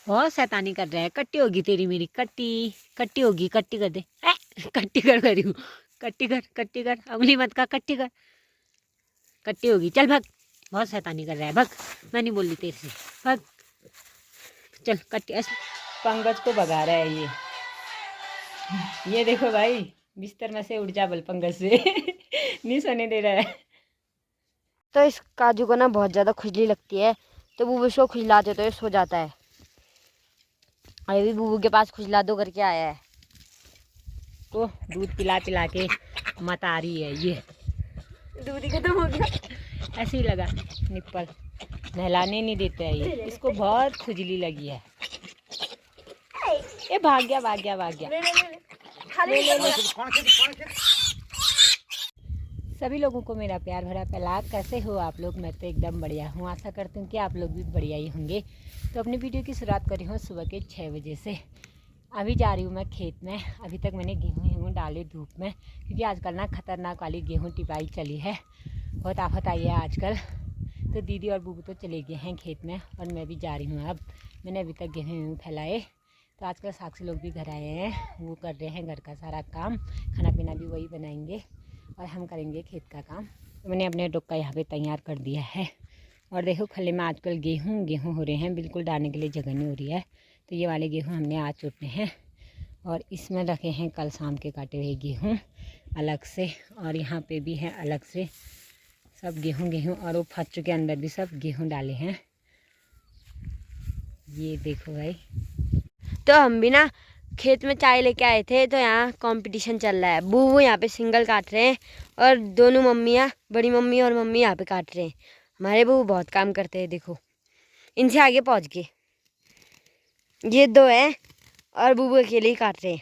बहुत शैतानी कर रहा है। कट्टी होगी तेरी मेरी, कट्टी कट्टी होगी। कट्टी कर दे। कट्टी कर रही हूँ। कट्टी कर, कट्टी कर, उंगली मत का, कट्टी कर, कट्टी होगी। चल भाग, बहुत शैतानी कर रहा है, भाग। मैं नहीं बोल रही तेरे से, भाग। चल कट्टी। ऐसे पंकज को भगा रहा है ये देखो भाई, बिस्तर में से उठ जा बल पंकज से। नहीं सोने दे रहा है। तो इस काजू को ना बहुत ज़्यादा खुजली लगती है, तो बूबू इसको खुजलाते तो ये सो जाता है। अभी भी बूबू के पास खुजला दो करके आया है। तो दूध पिला पिला के मत आ रही है ये। दूध ही खत्म हो गया। ऐसे ही लगा निप्पल, नहलाने नहीं देते हैं ये। इसको बहुत खुजली लगी है। ये भाग गया, भाग गया, भाग गया। ले, ले, ले। सभी लोगों को मेरा प्यार भरा प्रणाम। कैसे हो आप लोग? मैं तो एकदम बढ़िया हूँ। आशा करती हूँ कि आप लोग भी बढ़िया ही होंगे। तो अपनी वीडियो की शुरुआत करी हूँ सुबह के 6 बजे से। अभी जा रही हूँ मैं खेत में। अभी तक मैंने गेहूँ डाले धूप में, क्योंकि आजकल ना खतरनाक वाली गेहूँ टिपाई चली है। बहुत आफत आई है आजकल। तो दीदी और बूबू तो चले गए हैं खेत में और मैं भी जा रही हूँ। अब मैंने अभी तक गेहूँ फैलाए। तो आजकल साक्षी लोग भी घर आए हैं, वो कर रहे हैं घर का सारा काम। खाना पीना भी वही बनाएंगे और हम करेंगे खेत का काम। तो मैंने अपने डोका यहाँ पे तैयार कर दिया है। और देखो खले में आजकल गेहूँ हो रहे हैं, बिल्कुल डालने के लिए जगह नहीं हो रही है। तो ये वाले गेहूँ हमने आज चुटने हैं और इसमें रखे हैं कल शाम के काटे हुए गेहूँ अलग से। और यहाँ पे भी है अलग से सब गेहूँ। और वो फच्चू के अंदर भी सब गेहूँ डाले हैं। ये देखो भाई। तो हम भी ना खेत में चाय लेके आए थे, तो यहाँ कंपटीशन चल रहा है। बूबू यहाँ पे सिंगल काट रहे हैं और दोनों मम्मियाँ, बड़ी मम्मी और मम्मी यहाँ पे काट रहे हैं। हमारे बूबू बहुत काम करते हैं, देखो इनसे आगे पहुँच गए। ये दो हैं और बूबू अकेले ही काट रहे हैं।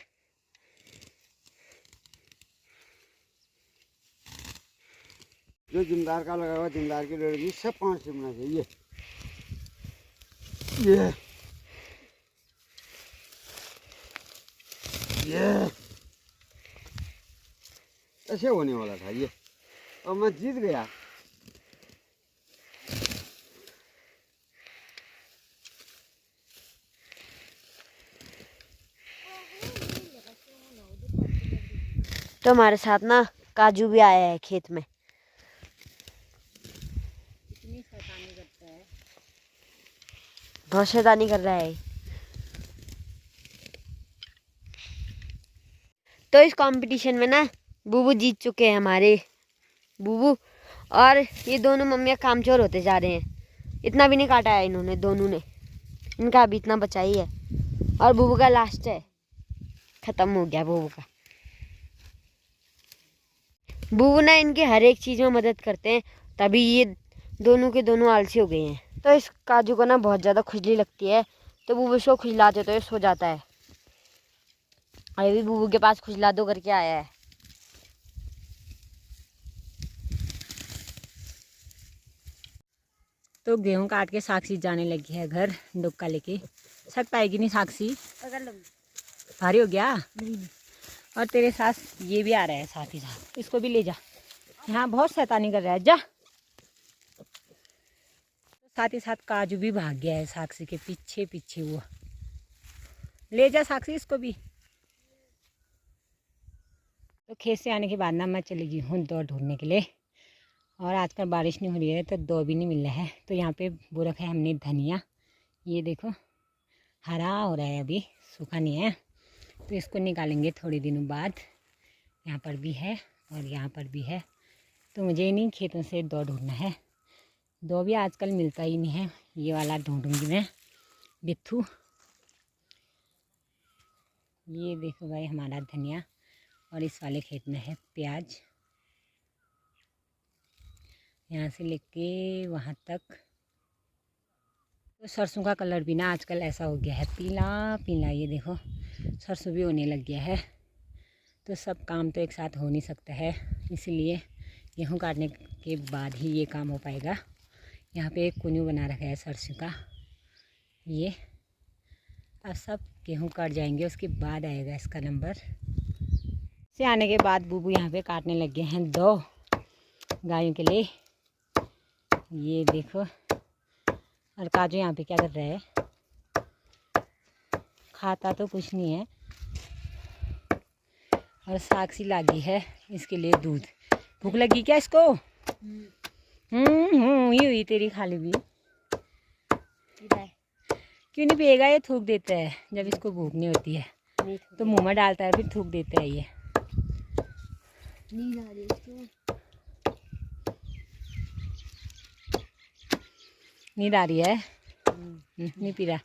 जो जिम्मेदार का लगा हुआ, जिम्मेदार की लड़की सब 5 चिमना चाहिए। ये ऐसे होने वाला था ये, और मैं जीत गया। तो हमारे साथ ना काजू भी आया है खेत में। इतनी शैतानी करता है, बहुत शैतानी कर रहा है। तो इस कंपटीशन में ना बूबू जीत चुके हैं हमारे बूबू। और ये दोनों मम्मियाँ कामचोर होते जा रहे हैं। इतना भी नहीं काटा है इन्होंने, दोनों ने। इनका अभी इतना बचा ही है और बूबू का लास्ट है, खत्म हो गया बूबू का। बूबू ना इनके हर एक चीज़ में मदद करते हैं, तभी ये दोनों के दोनों आलसी हो गए हैं। तो इस काजू को ना बहुत ज़्यादा खुजली लगती है, तो बूबू इसको खुजलाते तो ये सो जाता है। अभी भी बूबू के पास खुजला दो करके आया है। तो गेहूँ काट के साक्षी जाने लगी है घर डुक्का लेके। सक पाएगी नहीं साक्षी, भारी हो गया। और तेरे साथ ये भी आ रहा है साथ ही साथ, इसको भी ले जा। यहाँ बहुत शैतानी कर रहा है, जा। साथ ही साथ काजू भी भाग गया है साक्षी के पीछे पीछे। वो ले जा साक्षी इसको भी। तो खेत से आने के बाद ना मैं चली गई हूँ दो ढूंढने के लिए। और आजकल बारिश नहीं हो रही है तो दो भी नहीं मिल रहा है। तो यहाँ पे वो रखा है हमने धनिया, ये देखो हरा हो रहा है, अभी सूखा नहीं है। तो इसको निकालेंगे थोड़े दिनों बाद। यहाँ पर भी है और यहाँ पर भी है। तो मुझे इन्हीं खेतों से दो ढूंढना है। दो भी आजकल मिलता ही नहीं है। ये वाला ढूंढूंगी मैं, बिथू। ये देखो भाई हमारा धनिया। और इस वाले खेत में है प्याज, यहाँ से लेके वहाँ तक। तो सरसों का कलर भी ना आजकल ऐसा हो गया है, पीला पीला। ये देखो सरसों भी होने लग गया है। तो सब काम तो एक साथ हो नहीं सकता है, इसीलिए गेहूँ काटने के बाद ही ये काम हो पाएगा। यहाँ पे एक कुन्नू बना रखा है सरसों का। ये अब सब गेहूँ काट जाएंगे, उसके बाद आएगा इसका नंबर। से आने के बाद बूबू यहाँ पे काटने लग गए हैं दो गायों के लिए। ये देखो। और काजू यहाँ पे क्या कर रहा है, खाता तो कुछ नहीं है। और साक्षी लागी है इसके लिए दूध। भूख लगी क्या इसको? ये हुई तेरी खाली भी। क्यों नहीं पिएगा? ये थूक देता है जब इसको भूख नहीं होती है तो मुंह में डालता है फिर थूक देता है ये। नींद आ रही है इसको। नींद आ रही है? नहीं पी रहा।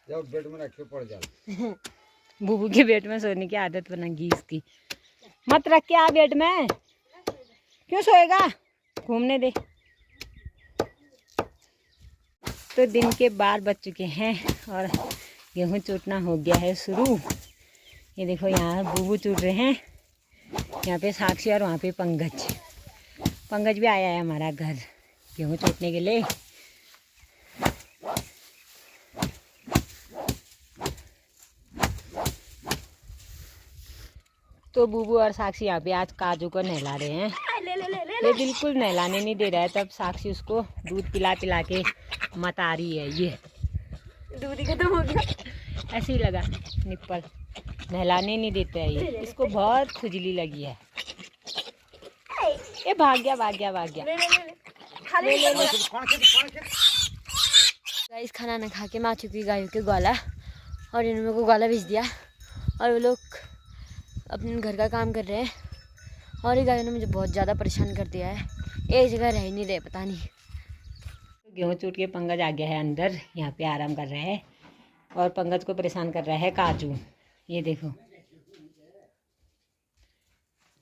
जब बेड में रखे पड़ जाए। बूबू के बेड में सोने की आदत बनेगी इसकी। मत रख के आ बेड में। क्यों सोएगा? घूमने दे। तो दिन के 12 बज चुके हैं और गेहूं चूटना हो गया है शुरू। ये देखो यहाँ बूबू चूट रहे हैं। यहाँ पे साक्षी और वहाँ पे पंकज। पंकज भी आया है हमारा घर गेहूं चूटने के लिए। तो बूबू और साक्षी यहाँ पे आज काजू को नहला रहे हैं। ये बिल्कुल नहलाने नहीं दे रहा है, तब साक्षी उसको दूध पिला पिला के मता रही है। ये दूध ही खत्म हो गया। ऐसे ही लगा निप्पल, नहलाने नहीं देता है ये। इसको बहुत खुजली लगी है। ये भाग गया भाग गया भाग गया। गाइस खाना ना खा के मैं आ चुकी गायों के ग्वाला और इन्होंने मेरे को ग्वाला भेज दिया और वो लोग अपने घर का काम कर रहे हैं। और ये गायों ने मुझे बहुत ज़्यादा परेशान कर दिया है, एक जगह रह ही नहीं रहे, पता नहीं। गेहूँ चूट के पंकज आ गया है अंदर, यहाँ पे आराम कर रहा है। और पंकज को परेशान कर रहा है काजू। ये देखो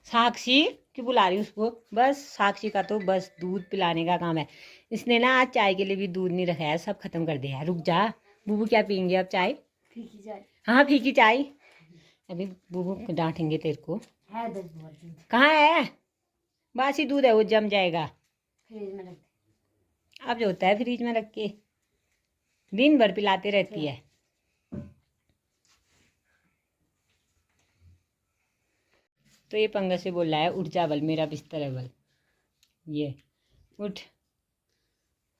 साक्षी क्यों बुला रही उसको? बस साक्षी का तो बस दूध पिलाने का काम है। इसने ना आज चाय के लिए भी दूध नहीं रखा है, सब खत्म कर दिया है। रुक जा बूबू, क्या पियेंगे अब? चाय? फीकी चाय। हाँ फीकी चाय। अभी बूबू डांटेंगे तेरे को। है 10 बहुत दूध कहाँ है? बासी दूध है, वो जम जाएगा। फ्रिज में रख दे। अब जो होता है फ्रिज में रख के दिन भर पिलाते रहती है। तो ये पंकज से बोल रहा है उठ जा बल, मेरा बिस्तर है बल। ये उठ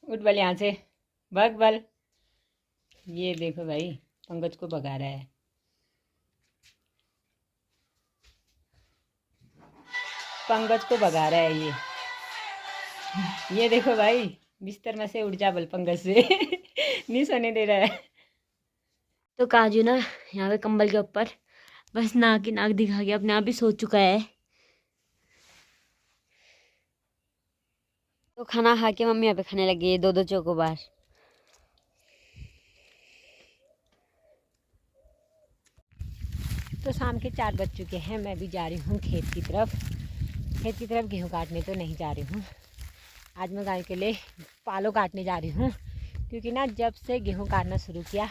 उठ बल यहाँ से, भग बल। ये देखो भाई पंकज को भगा रहा है। पंकज को भगा रहा है ये देखो भाई, बिस्तर में से उठ जा बल पंकज से। नहीं सोने दे रहा है। तो काजू ना यहाँ पे कंबल के ऊपर बस नाक की नाक दिखा के अपने आप ही सो चुका है। तो खाना खा के मम्मी यहाँ पे खाने लगी है 2-2 चोकोबार। तो शाम के 4 बज चुके हैं, मैं भी जा रही हूँ खेत की तरफ। खेत की तरफ गेहूँ काटने तो नहीं जा रही हूँ, आज मैं गाय के लिए पालो काटने जा रही हूँ। क्योंकि ना जब से गेहूँ काटना शुरू किया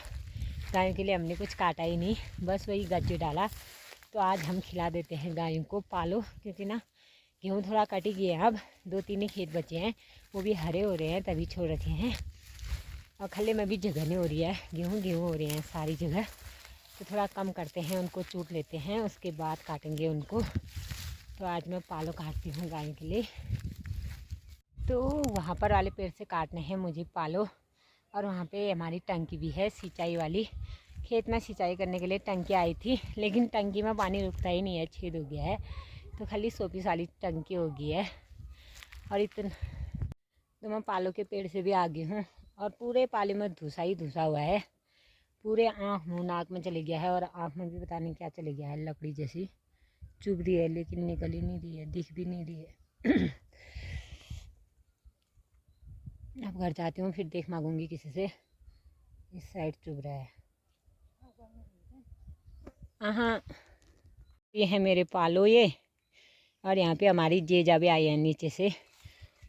गायों के लिए हमने कुछ काटा ही नहीं, बस वही गज्जे डाला। तो आज हम खिला देते हैं गायों को पालो। क्योंकि ना गेहूँ थोड़ा कट ही गए हैं, अब 2-3 ही खेत बचे हैं, वो भी हरे हो रहे हैं तभी छोड़ रखे हैं। और खले में भी जगह नहीं हो रही है, गेहूँ हो रहे हैं सारी जगह। तो थोड़ा कम करते हैं, उनको चूट लेते हैं, उसके बाद काटेंगे उनको। तो आज मैं पालो काटती हूँ गायों के लिए। तो वहाँ पर वाले पेड़ से काटने हैं मुझे पालो। और वहाँ पे हमारी टंकी भी है सिंचाई वाली। खेत में सिंचाई करने के लिए टंकी आई थी, लेकिन टंकी में पानी रुकता ही नहीं है, छेद हो गया है। तो खाली 100 पीस वाली टंकी हो गई है। और इतना तो मैं पालो के पेड़ से भी आ गई हूँ और पूरे पाले में धुसा ही धुसा हुआ है। पूरे आँख मुँह नाक में चले गया है और आँख में भी पता नहीं क्या चले गया है, लकड़ी जैसी चुभ रही है लेकिन निकल ही नहीं रही है, दिख भी नहीं रही है। अब घर जाती हूँ, फिर देख मांगूंगी किसी से। इस साइड चुभ रहा है। हाँ ये है मेरे पालो ये। और यहाँ पे हमारी जेजा भी आई है नीचे से,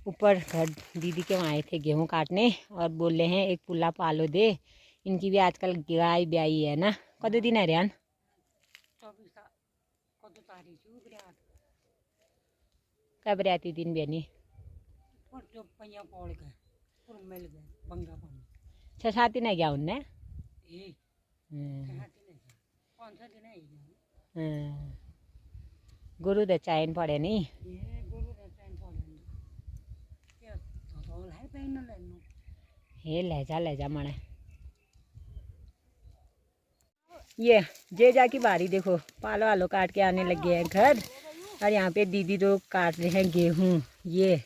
ऊपर घर दीदी के वहाँ आए थे गेहूँ काटने और बोल रहे हैं एक पुल्ला पालो दे। इनकी भी आजकल गाय ब्याई है ना। कदों दिन है रियान? कब रहती दिन बेनी? 6-7 दिन है गया उनने। गुरु द चैन पड़े नहीं। हे ले जा मने। ये जेजा की बारी देखो, पालो आलो काट के आने लग गए हैं घर। और यहाँ पे दीदी तो काट रहे हैं गेहूँ। ये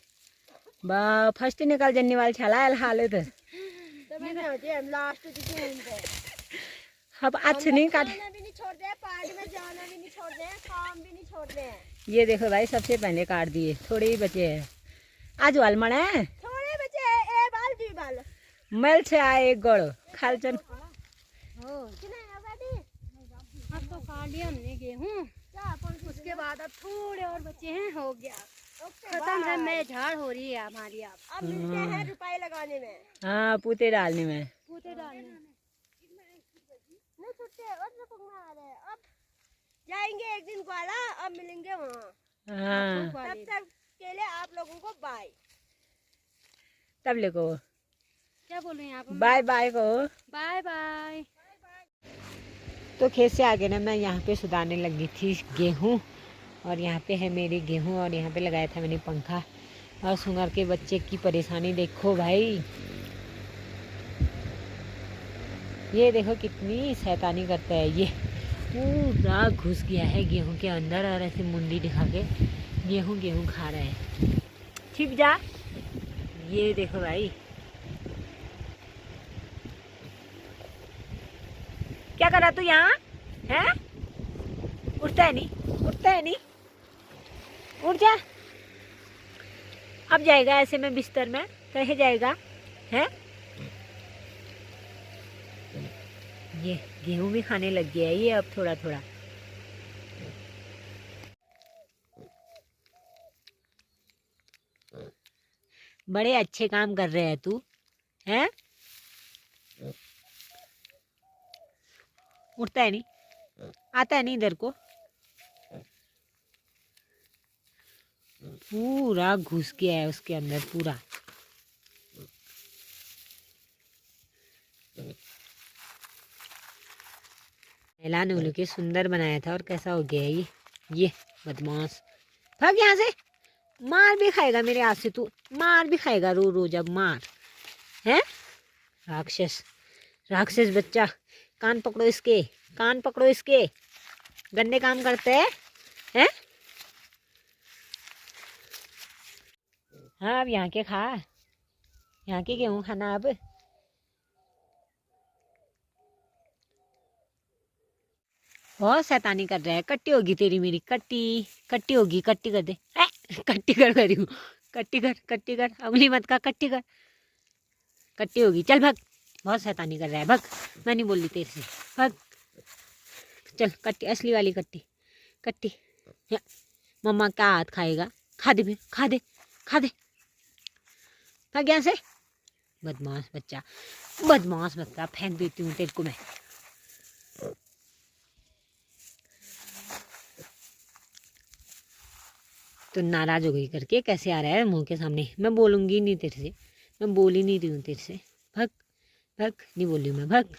बा फर्स्ट निकल जन्ने वाले छला हाल तो अब आज नहीं काट। ये देखो भाई सबसे पहले काट दिए, थोड़े ही बचे हैं। आज वाल मना है, थोड़े बचे ए बाल दू बाल मल से आए एक गड़ खालचन। अब तो काट लिया हमने गेहूँ, उसके बाद अब थोड़े और बचे हैं, हो गया खत्म है। मैं झाड़ हो रही है हमारी। अब मिलते हैं रुपए लगाने में, हाँ पूते डालने में। पूते डालने नहीं छुट्टे और अब जाएंगे एक दिन ग्वाला, अब मिलेंगे वहाँ। हाँ तब तक के लिए आप लोगों को बाय। तब ले को क्या बोल रहे हैं आप? बाय बाय को। Bye bye. तो खेत से आगे ना मैं यहाँ पे सुधारने लगी थी गेहूँ। और यहाँ पे है मेरी गेहूँ और यहाँ पे लगाया था मैंने पंखा। और सुंगर के बच्चे की परेशानी देखो भाई, ये देखो कितनी शैतानी करता है। ये पूरा घुस गया है गेहूँ के अंदर और ऐसे मुंडी दिखा के गेहूँ गेहूँ खा रहा है। छिप जा। ये देखो भाई क्या करा तू यहाँ है? उठता है नहीं, उठता है नहीं, उठ जा। अब जाएगा ऐसे में बिस्तर में, कहे जाएगा है? ये गेहूं भी खाने लग गया है ये अब थोड़ा थोड़ा। बड़े अच्छे काम कर रहे है तू है? उठता है नहीं, आता है नहीं इधर को। पूरा घुस गया है उसके अंदर पूरा। एलान उल के सुंदर बनाया था और कैसा हो गया है ये बदमाश। भाग यहाँ से, मार भी खाएगा मेरे हाथ से तू, मार भी खाएगा रो रो जब मार है। राक्षस राक्षस बच्चा, कान पकड़ो इसके, कान पकड़ो इसके, गंदे काम करते हैं। हाँ अब यहाँ के खा, यहाँ के गेहूँ खाना अब। बहुत शैतानी कर रहा है। कट्टी होगी तेरी मेरी, कट्टी कट्टी होगी, कट्टी कर दे। कट्टी कर रही हूँ, कट्टी कर, कट्टी कर, उंगली मत का, कट्टी कर, कट्टी होगी। चल भाग, बहुत शैतानी कर रहा है, भाग। मैं नहीं बोल रही तेरे से, भाग। चल कट्टी, असली वाली कट्टी, कट्टी। मम्मा का हाथ खाएगा, खा दे फिर, खा दे, खा दे, भाग यहाँ से। बदमाश बच्चा, बदमाश बच्चा, फेंक देती हूँ तेरे को मैं। तो नाराज हो गई करके कैसे आ रहा है मुंह के सामने। मैं बोलूँगी नहीं तेरे से, मैं बोल ही नहीं रही हूँ तेरे से। भग भग, नहीं बोल रही हूँ मैं, भग।